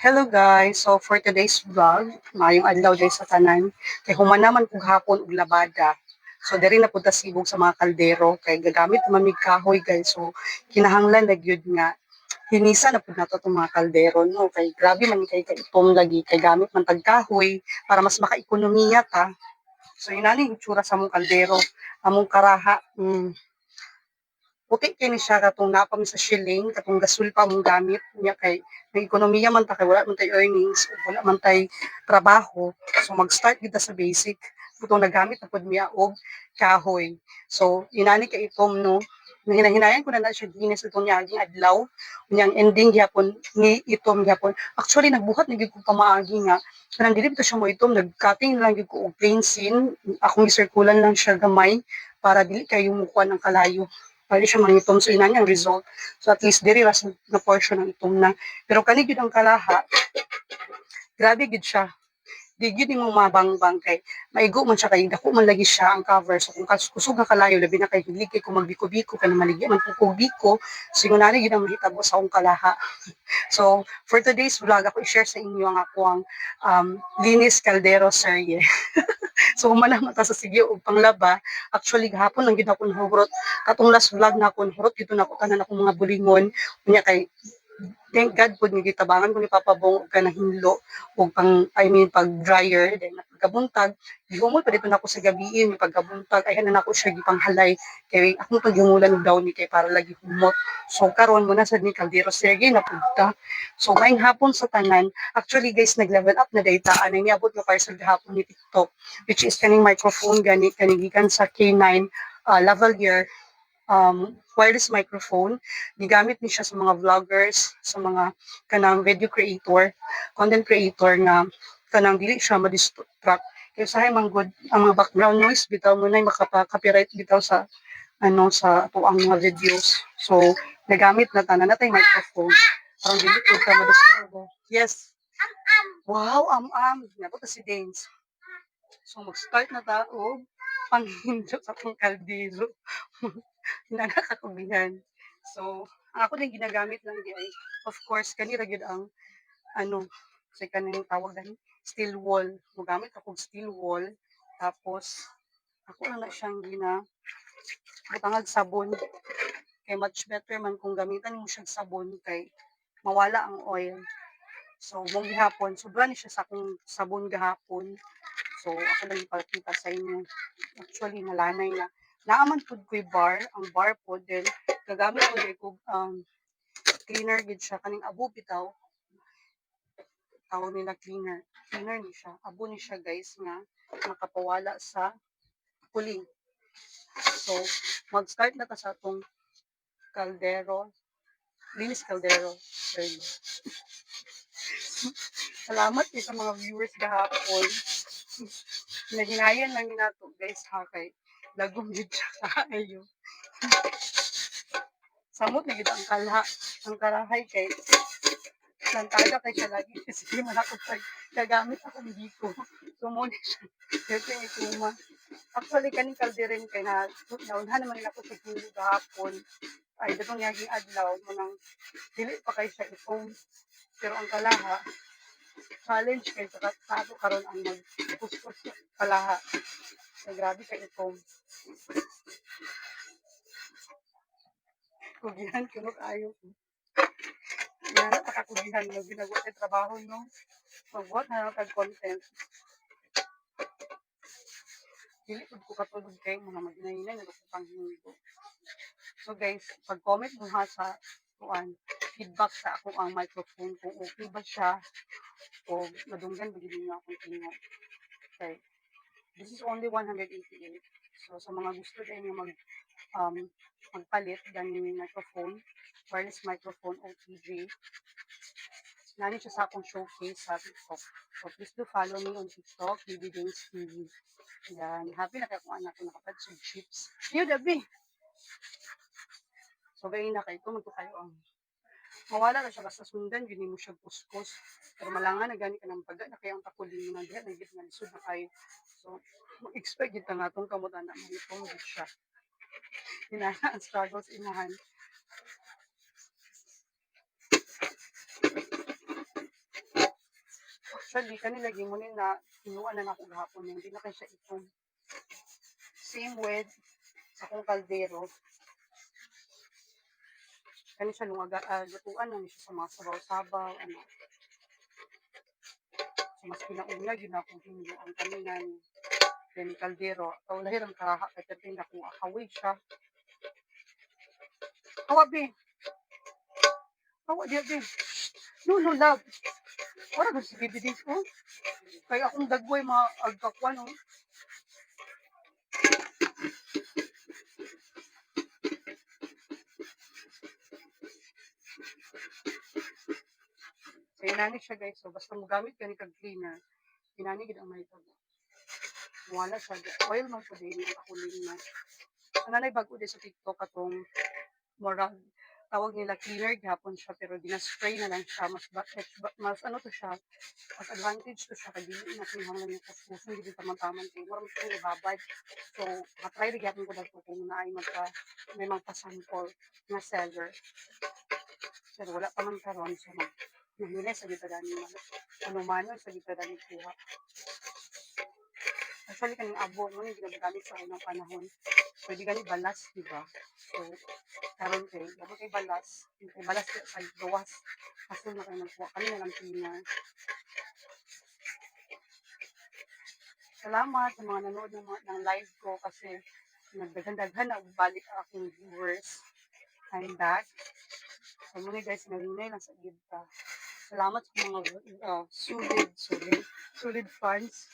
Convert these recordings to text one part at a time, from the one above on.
Hello guys, so for today's vlog, maayong adlaw guys sa tanan. Kay human naman kung hapon og labada. So diri na pud ta sibog sa mga kaldero kay gagamit naman mig kahoy guys. So kinahanglan na gyud nga hinisa na pud nato tong mga kaldero no kay grabe man kay itom lagi kay gamit man tag kahoy para mas maka-ekonomiya ta. So inani yung itsura sa among kaldero, among karaha. Puti kini siya katong napam sa shilling, katong gasol pa mong gamit niya kay may ekonomiya man ta kay wala man tay earnings, wala man tay trabaho. So mag-start kita sa basic. Butong nagamit na pud miya og kahoy. So inani kay itom no. Hinahinayan ko na siya ginis itong niaging adlaw. Unyang ending gyapon ni itom gyapon. Actually nagbuhat na gyud ko pamaagi nga kanang dili to siya mo itom nag-cutting lang gyud ko og plain scene. Akong isirkulan lang siya gamay para dili kayo mukuha ng kalayo. Pwede siya mangitom so inani ang result. So at least diri ras na portion ng itom na. Pero kani gyud ang kalaha, grabe gyud siya. Di gyud mo mabangbang kay maigo man siya kay dako man lagi siya ang cover. So kung kusog nga kalayo labi na kay hilig kay kung magbiko-biko kay maligya man kung biko, sigurado gyud ang mahitabo sa akong kalaha. So for today's vlog ako i-share sa inyo ang akong linis kaldero serye. So humanang mata sa sigyo og panglaba. Actually gahapon lang gid ako nahurot. Katong last vlog na ako nahurot gid na ako tanan akong mga bulingon. Unya kay thank God po ni gitabangan ko ni Papa Bong og kanang hinlo og pang I mean pag dryer then pagkabuntag gihumol pa dito na ako sa gabiin pagkabuntag ay na ako siya gipanghalay kay akong paghumulan og daw ni kay para lagi humot. So karon mo na sa ni kaldero sige na punta. So maayong hapon sa tanan. Actually guys nag-level up na data anay niabot nga parcel gahapon ni TikTok which is kaning microphone gani kanigikan sa K9 lavalier wireless microphone. Gigamit ni siya sa mga vloggers, sa mga kanang video creator, content creator nga kanang dili siya ma-distract. Kaya sa manggod ang mga background noise bitaw mo na makapa-copyright bitaw sa sa tuang mga videos. So nagamit na tanan natay microphone. Parang dili ko ka ma-disturb. Yes. Wow, Nabot si Danes. So mag-start na ta og panghinjo sa akong kaldero. Nakakakubihan. So, ang ako din ginagamit lang di ay, of course, kanira gyud ang ano, sa kanang tawag gani, steel wall. Gugamit ako og steel wall. Tapos, ako lang na siyang butangag sabon. Kay much better man kung gamitan mo siyang sabon kay mawala ang oil. So, mong gihapon, sobra ni siya sa akong sabon gahapon. So, ako lang ipakita sa inyo. Actually, nalanay na. Naaman pud ko'y bar, ang bar po din. Gagamit ko din ko cleaner gid siya. Kaning abo bitaw, tawag nila cleaner. Cleaner ni siya. Abo ni siya guys nga makapawala sa kuling. So, mag-start na ta sa atong kaldero. Linis kaldero. Sorry. Salamat din sa mga viewers gahapon. Nahinayan lang nato guys ha kay lagom gid siya kaayo. Samot na gid ang ang karahay kay lantaga kay siya lagi kasi di man ako gagamit ako dito. So mo ni siya. Ito yung ituma. Actually kaning kalderin kay na naunhan naman nila ako sa kilo gahapon. Ay datong yaging adlaw mo nang dili pa kay siya itong pero ang kalaha challenge kay sa tato karon ang magpuspos kalaha. Ay grabe kay itong kugihan kuno kayo. Yan, napakakulihan na ginagawa sa trabaho, no? Magbuhat na lang content. Dili ko katulog kay mga maginahinay na ko pang hingo. So guys, pag-comment mo ha sa feedback sa ako ang microphone kung okay ba siya o madunggan ba din niyo akong tingnan. Okay. This is only 188. So sa mga gusto din yung magpalit ganyan yung microphone, wireless microphone OTG. Nani siya sa akong showcase sa TikTok. So please do follow me on TikTok, BB Days TV. Yan, happy na kayo kung anak ko nakapag chips. Yo, Dabi! So gayon na kayo, kung kayo ang mawala na siya basta sundan, yun mo siya puskos. Pero malangan na gani ka ng baga na kayo ang takulin mo na diyan, nagit nga lisod na kayo. So, mag-expect yun nga itong kamutan na mahitong siya. Hinana ang struggles inahan. Actually, kanila mo na kinuha na ako gahapon, hindi na kay siya itong. Same with sa akong kaldero. Kani siya lungaga, lutuan na siya sa mga sabaw-sabaw, ano. So, mas pinauna, yun akong hindi ang kaninan. Then, kaldero. Ito, lahir ang karaha, kaya tatin na kung akaway siya. Hawa, be. Hawa, diya, be. No, no, love. Wala ba si Bibi dito? Kaya akong dagway, mga agkakwan, no? So, inani siya, guys. So, basta magamit ka ni kag-cleaner, inani gid ang may tabo. Wala siya. Oil man siya din, ako na. Ang nanay bago din sa TikTok atong morag tawag nila cleaner gihapon siya pero dina-spray na lang siya mas ano to siya mas advantage to siya kay dili na kinahanglan yung kuskuson gid taman-taman kay mura mo siya ibabad so matry rin gihapon ko dagko kung naay may magpa-sample nga seller pero wala pa man karon so nahilay sa gitadani man ano man sa gitadani kuha actually kaning abo mo ni ginagamit sa unang panahon pwede gani balas di ba so karon kay dapat kay balas sa gawas kasi na kayo nagkuha kami na lang cleaner. Salamat sa mga nanood ng live ko kasi nagdaghan-daghan na balik ang aking viewers. I'm back. So muna guys, nalinay lang sa gibta. Salamat sa mga solid fans.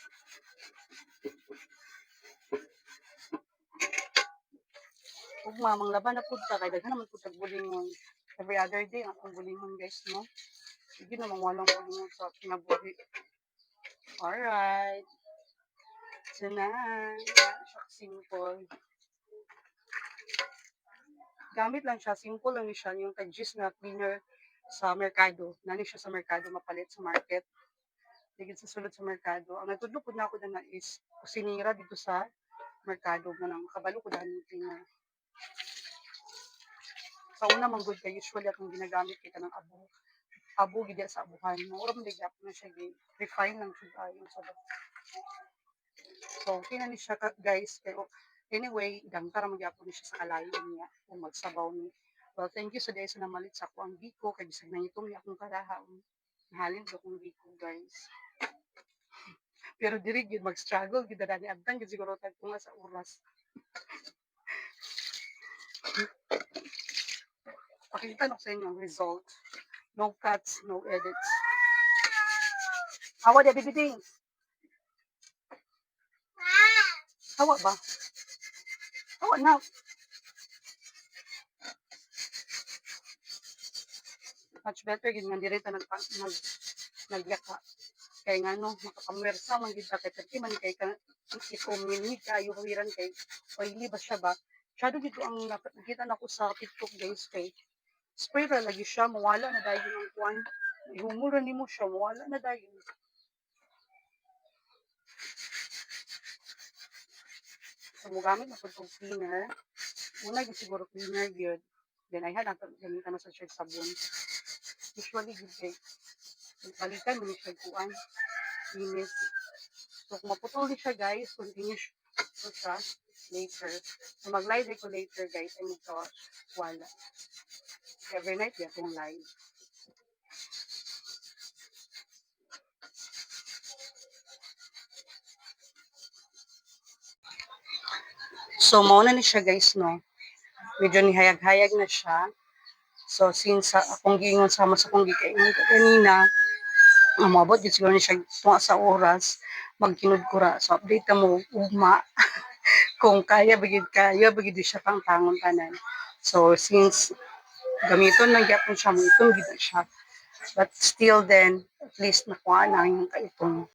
Ug mamang laban na pud ta kay daghan naman pud bulingon. Every other day ang akong bulingon guys no. Sige na walang bulingon sa kinabuhi. Alright. So na, simple. Gamit lang siya, simple lang siya, yung kag-gis na cleaner sa merkado. Nani siya sa merkado, mapalit sa market. Digit sa sulod sa merkado. Ang natudlo ko na ako na is kusinira dito sa merkado na nang makabalo ko dahil yung cleaner. Sa una man good kay usually akong ginagamit kita ng abo gid sa abuhan. Mura man digap na siya refine lang siya ayon sa so okay na ni siya guys pero anyway dangkar man gyapon ni siya sa kalayo niya kung magsabaw ni. Well, thank you sa dahil sa namalit sa ako ang biko kay bisag na itong akong karaha. Halin ko kung biko guys. Pero diri gyud mag-struggle gid dani agtang gid siguro tag nga sa oras. Pakita ko sa inyo ang result. No cuts, no edits. Hawa di bibiting. Hawa ba? Hawa na. Much better gid nga diri ta nagyaka. Kay nga no, makakamwersa man gid ta kay perti man kay iko minhi kayo hawiran kay oily ba siya ba? Shadow gito ang nakita nako sa TikTok guys kay spray ra lagi siya mawala na dayon ang kuan. Ihumura nimo siya mawala na dayon. So mo gamit na pud og cleaner. Una gyud siguro cleaner gyud. Then I had nato gamitan na sa siya sabon. Usually gyud kay balikan mo siya kuan. Linis. So kung maputol siya guys, continue so siya later. So mag-live ko later guys, ay wala. Every night ya kung live. So mao na ni siya guys no. Medyo nihayag-hayag na siya. So since akong giingon sama sa akong gikaingon ko kanina, mabot gid siguro ni siya tunga sa oras magkinud ko ra. So update mo ugma kung kaya bigid siya pang tangon tanan. So since gamiton lang gyapon siya mo itong gid siya. But still then at least nakuha na yung kaitong